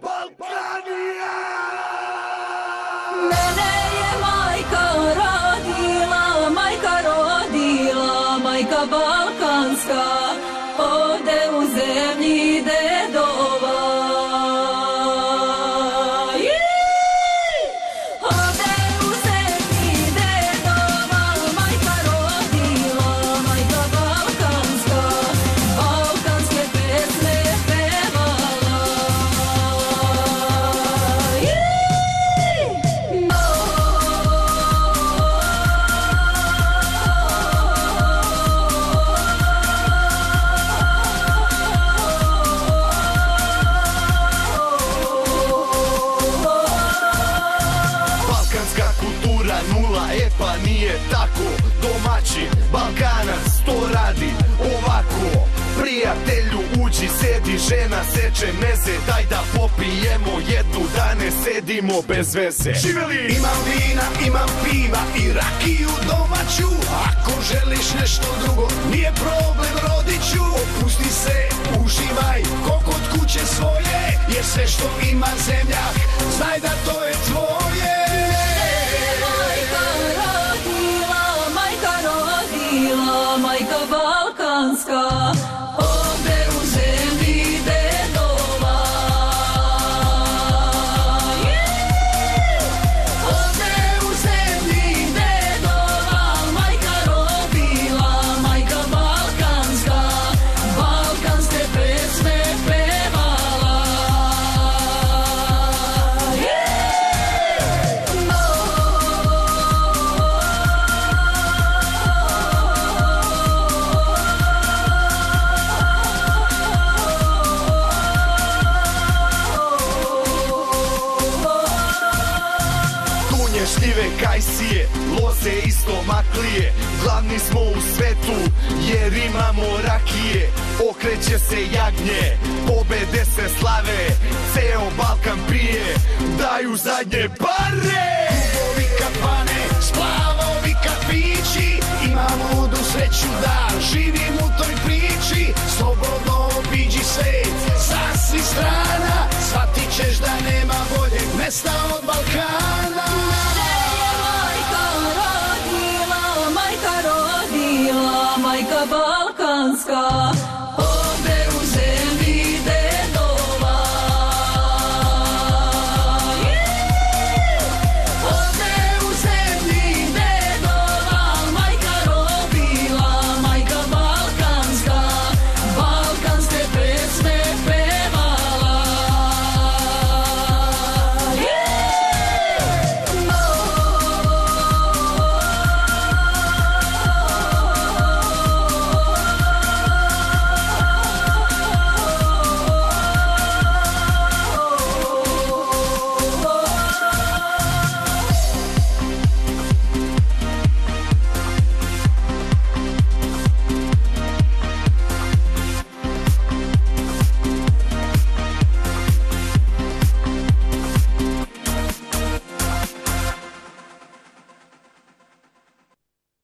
Balkanija! Mene je majka rodila, majka balkanska, ovde u zemlji dedova. Balkanac to radi ovako. Prijatelju uđi, sedi, žena seče meze, daj da popijemo jednu, da ne sedimo bez veze. Živeli! Imam vina, imam piva i rakiju domaću. Ako želiš nešto drugo, nije problem, rodiću. Opusti se, uživaj, ko kod kuće svoje, jer sve što ima zemlja, znaj da to je tvoje. Majka balkanska, ovde u zemlji dedova. Ovde u zemlji dedova, majka rodila, majka balkanska, balkanske pesme pevala. Šljive, kajsije, loze isto maklije. Glavni smo u svetu jer imamo rakije. Okreće se jagnje, pobede se slave, ceo Balkan pije, daju zadnje pare. Kubovi kafane, splavovi kafići, imamo ludu sreću da živim u